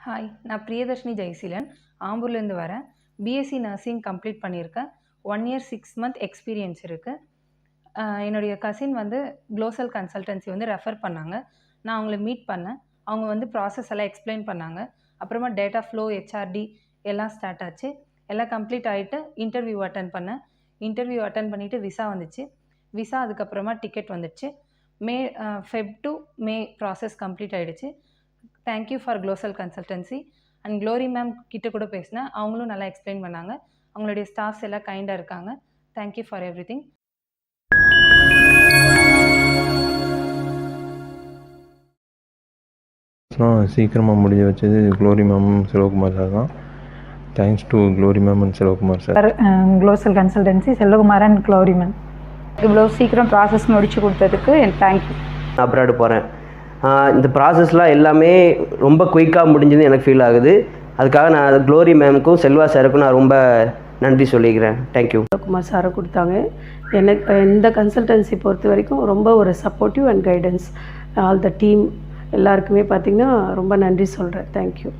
Hi, நான் பிரியதர்ஷினி ஜெயசீலன். ஆம்பூர்லேருந்து வரேன். BSc nursing complete பண்ணியிருக்கேன். 1 இயர் 6 மந்த் எக்ஸ்பீரியன்ஸ் இருக்குது. என்னுடைய கசின் வந்து குளோசல் கன்சல்டன்சி வந்து ரெஃபர் பண்ணாங்க. நான் அவங்கள மீட் பண்ணேன். அவங்க வந்து ப்ராசஸ் எல்லாம் எக்ஸ்பிளைன் பண்ணாங்க. அப்புறமா டேட்டா ஃப்ளோ, ஹெச்ஆர்டி எல்லாம் ஸ்டார்ட் ஆச்சு. எல்லாம் கம்ப்ளீட் ஆகிட்டு இன்டர்வியூ அட்டன் பண்ணேன். இன்டர்வியூ அட்டன் பண்ணிவிட்டு விசா வந்துச்சு. விசா அதுக்கப்புறமா டிக்கெட் வந்துடுச்சு. Feb to May process complete ஆகிடுச்சு. தேங்க்யூ ஃபார் குளோசல் கன்சல்டன்சி. அண்ட் க்ளோரி மேம் கிட்ட கூட பேசினேன். அவங்களும் நல்லா எக்ஸ்பிளைன் பண்ணாங்க. அவங்களுடைய ஸ்டாஃப்ஸ் எல்லாம் கைண்டாக இருக்காங்க. Thank you for everything. சீக்கிரமாக முடிஞ்ச வச்சது க்ளோரி மேம் செல்வகுமார் சார் தான். Thanks to Glory ma'am and Selvakumar sir. குளோசல் consultancy Selvakumar and Glory ma'am இவ்வளோ சீக்கிரம் ப்ராசஸ் முடிச்சு கொடுத்ததுக்கு தேங்க்யூ. அப்ராடு போகிறேன். இந்த ப்ராசஸ்லாம் எல்லாமே ரொம்ப குயிக்காக முடிஞ்சது எனக்கு ஃபீல் ஆகுது. அதுக்காக நான் க்ளோரி மேமுக்கும் செல்வா சாருக்கும் நான் ரொம்ப நன்றி சொல்லிக்கிறேன். தேங்க்யூ. குமார் சாரை கொடுத்தாங்க. எனக்கு இந்த கன்சல்டன்சி பொறுத்த வரைக்கும் ரொம்ப ஒரு supportive and guidance. All the team எல்லாருக்குமே பார்த்திங்கன்னா ரொம்ப நன்றி சொல்கிறேன். தேங்க்யூ.